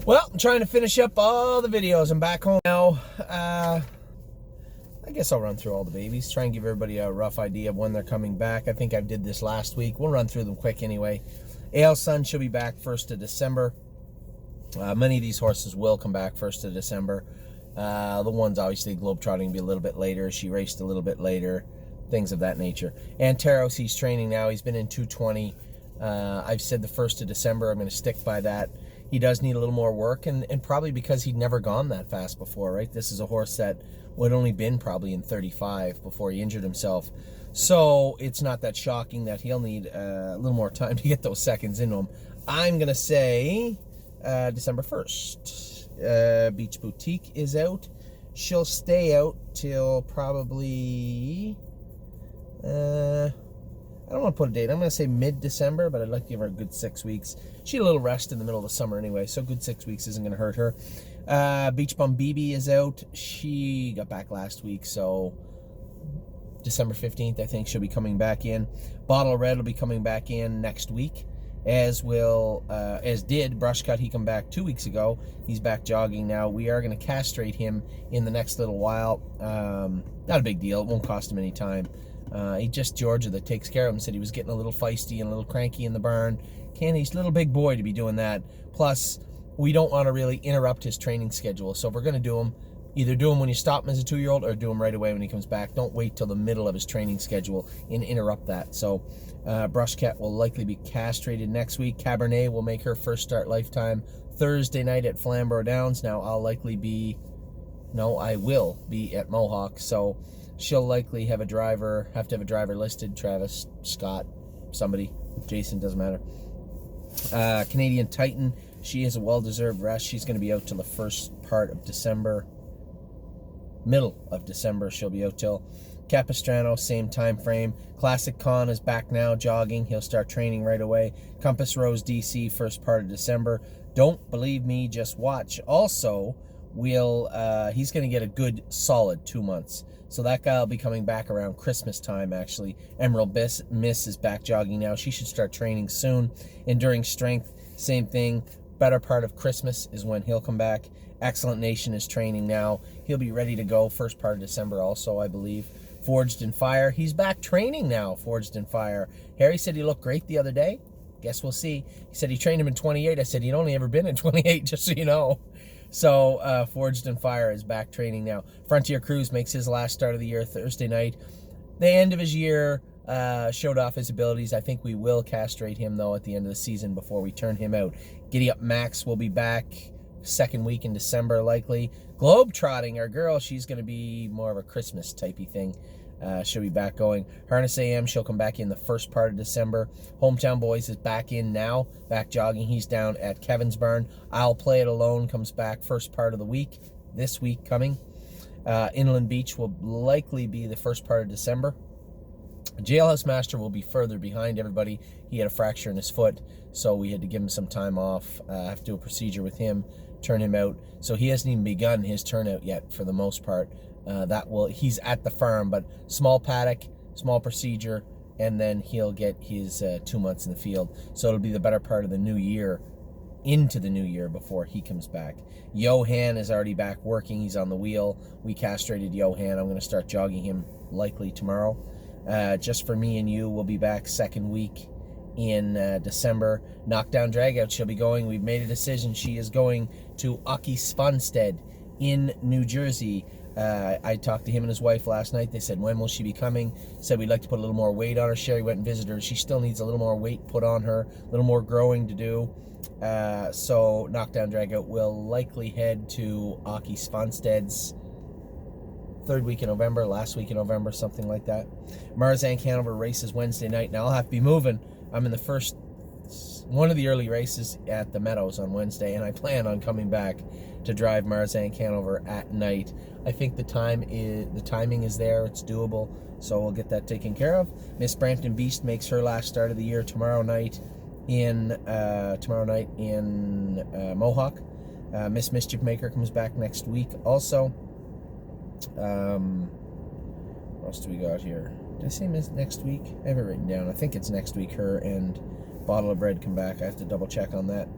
Well, I'm trying to finish up all the videos. I'm back home now. I guess I'll run through all the babies, try and give everybody a rough idea of when they're coming back. I think I did this last week. We'll run through them quick anyway. Ale's son, she'll be back 1st of December. Many of these horses will come back 1st of December. The ones obviously Globetrotting be a little bit later. She raced a little bit later, things of that nature. Anteros, he's training now. He's been in 220. I've said the 1st of December. I'm going to stick by that. He does need a little more work, and probably because he'd never gone that fast before, right? This is a horse that would only been probably in 35 before he injured himself. So it's not that shocking that he'll need a little more time to get those seconds into him. I'm going to say December 1st. Beach Boutique is out. She'll stay out till probably... I don't want to put a date. I'm going to say mid-December, but I'd like to give her a good 6 weeks. She had a little rest in the middle of the summer anyway, so good 6 weeks isn't going to hurt her. Beach Bum BB is out. She got back last week, so December 15th, I think she'll be coming back in. Bottle Red will be coming back in next week, as did Brush Cut. He come back 2 weeks ago. He's back jogging now. We are going to castrate him in the next little while. Not a big deal. It won't cost him any time. Georgia that takes care of him said he was getting a little feisty and a little cranky in the barn. He's a little big boy to be doing that. Plus, we don't want to really interrupt his training schedule. So if we're going to do him, either do him when you stop him as a 2-year-old or do him right away when he comes back. Don't wait till the middle of his training schedule and interrupt that. So Brush Cat will likely be castrated next week. Cabernet will make her first start lifetime Thursday night at Flamborough Downs. Now, I will be at Mohawk. So she'll likely have to have a driver listed. Travis, Scott, somebody, Jason, doesn't matter. Canadian Titan, she has a well-deserved rest. She's going to be out till the first part of December. Middle of December, she'll be out till. Capistrano, same time frame. Classic Con is back now, jogging. He'll start training right away. Compass Rose DC, first part of December. Don't believe me, just watch. Also, he's going to get a good solid 2 months. So that guy will be coming back around Christmas time, actually. Emerald Miss is back jogging now. She should start training soon. Enduring Strength, same thing. Better part of Christmas is when he'll come back. Excellent Nation is training now. He'll be ready to go first part of December also, I believe. Forged in Fire, he's back training now, Forged in Fire. Harry said he looked great the other day. Guess we'll see. He said he trained him in 28. I said he'd only ever been in 28, just so you know. So Forged in Fire is back training now. Frontier Cruise makes his last start of the year Thursday night. The end of his year showed off his abilities. I think we will castrate him, though, at the end of the season before we turn him out. Giddy Up Max will be back second week in December, likely. Globetrotting, our girl, she's going to be more of a Christmas typey thing. She'll be back going. Harness AM, she'll come back in the first part of December. Hometown Boys is back in now, back jogging. He's down at Kevin's Barn. I'll Play It Alone comes back first part of the week, this week coming. Inland Beach will likely be the first part of December. Jailhouse Master will be further behind everybody. He had a fracture in his foot, so we had to give him some time off. Have to do a procedure with him, turn him out. So he hasn't even begun his turnout yet for the most part. He's at the farm, but small paddock, small procedure, and then he'll get his 2 months in the field. So it'll be the better part of the new year, into the new year before he comes back. Johan is already back working. He's on the wheel. We castrated Johan. I'm going to start jogging him likely tomorrow. Just for Me and You will be back second week in December. Knockdown Dragout, she'll be going. We've made a decision. She is going to Aki Svanstead in New Jersey. I talked to him and his wife last night. They said, when will she be coming? Said we'd like to put a little more weight on her. Sherry went and visited her. She still needs a little more weight put on her, a little more growing to do. So Knockdown Dragout will likely head to Aki Svanstead's third week in November, last week in November, something like that. Marzank Hanover races Wednesday night. Now I'll have to be moving. I'm in the first one of the early races at the Meadows on Wednesday, and I plan on coming back to drive Marzank Hanover at night. I think the timing is there. It's doable, so we'll get that taken care of. Miss Brampton Beast makes her last start of the year tomorrow night in Mohawk. Miss Mischief Maker comes back next week also. What else do we got here? Did I say next week? I have it written down. I think it's next week, her and bottle of red come back. I have to double check on that.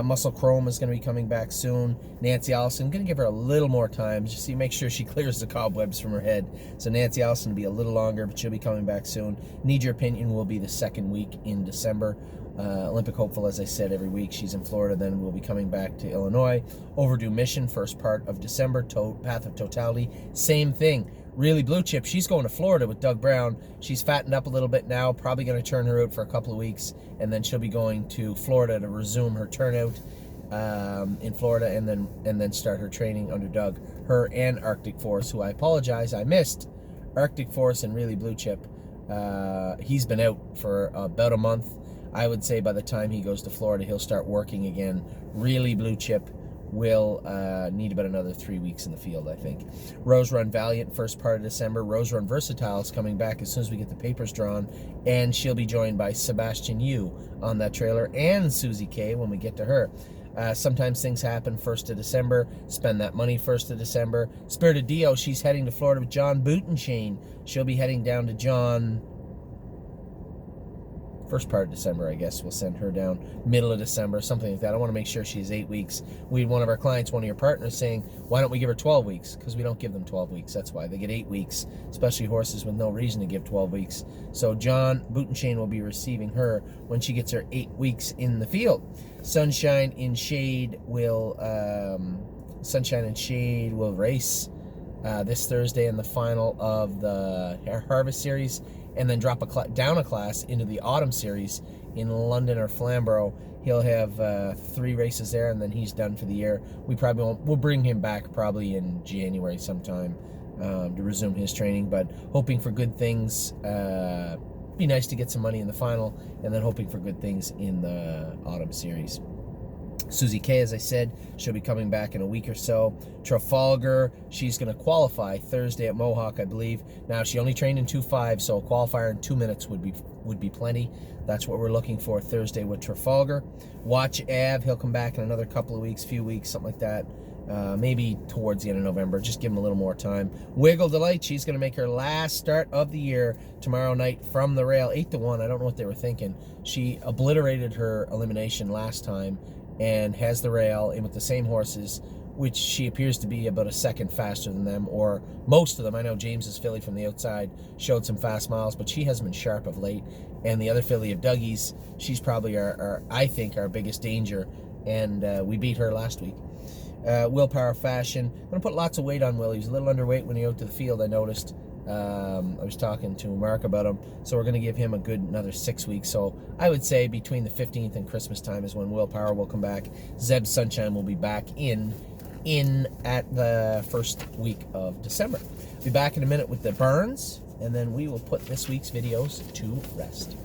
Muscle Chrome is going to be coming back soon. Nancy Allison, going to give her a little more time. Just see, make sure she clears the cobwebs from her head. So Nancy Allison will be a little longer, but she'll be coming back soon. Need Your Opinion will be the second week in December. Olympic hopeful, as I said, every week. She's in Florida, then we'll be coming back to Illinois. Overdue Mission, first part of December. Path of Totality, same thing. Really blue chip. She's going to Florida with Doug Brown. She's fattened up a little bit now. Probably going to turn her out for a couple of weeks, and then she'll be going to Florida to resume her turnout in Florida, and then start her training under Doug. Her and Arctic Force, who I apologize I missed. Arctic Force and Really Blue Chip. He's been out for about a month. I would say by the time he goes to Florida, he'll start working again. Really Blue Chip will need about another 3 weeks in the field, I think. Rose Run Valiant, first part of December. Rose Run Versatile is coming back as soon as we get the papers drawn, and she'll be joined by Sebastian Yu on that trailer, and Susie K when we get to her. Sometimes things happen 1st of December. Spend that money 1st of December. Spirited Dio, she's heading to Florida with John Bootenchain. She'll be heading down to John... first part of December, I guess. We'll send her down middle of December, something like that. I want to make sure she's 8 weeks. We had one of our clients, one of your partners, saying, why don't we give her 12 weeks? Because we don't give them 12 weeks. That's why. They get 8 weeks, especially horses with no reason to give 12 weeks. So John Bootenchain will be receiving her when she gets her 8 weeks in the field. Sunshine and Shade will race this Thursday in the final of the Harvest Series, and then drop down a class into the Autumn Series in London or Flamborough. He'll have 3 races there, and then he's done for the year. We'll bring him back probably in January sometime to resume his training, but hoping for good things. Be nice to get some money in the final, and then hoping for good things in the Autumn Series. Susie K, as I said, she'll be coming back in a week or so. Trafalgar, she's going to qualify Thursday at Mohawk, I believe. Now, she only trained in 2.5, so a qualifier in 2 minutes would be plenty. That's what we're looking for Thursday with Trafalgar. Watch Av, he'll come back in another couple of weeks, few weeks, something like that. Maybe towards the end of November. Just give him a little more time. Wiggle Delight, she's going to make her last start of the year tomorrow night from the rail, 8-1. I don't know what they were thinking. She obliterated her elimination last time and has the rail in with the same horses, which she appears to be about a second faster than them, or most of them. I know James's filly from the outside showed some fast miles, but she hasn't been sharp of late. And the other filly of Dougie's, she's probably I think our biggest danger, and we beat her last week. Willpower Fashion, I'm going to put lots of weight on Will. He was a little underweight when he out to the field, I noticed. I was talking to Mark about him, so we're going to give him a good another 6 weeks. So I would say between the 15th and Christmas time is when Willpower will come back. Zeb Sunshine will be back in at the first week of December. Be back in a minute with the Burns, and then we will put this week's videos to rest.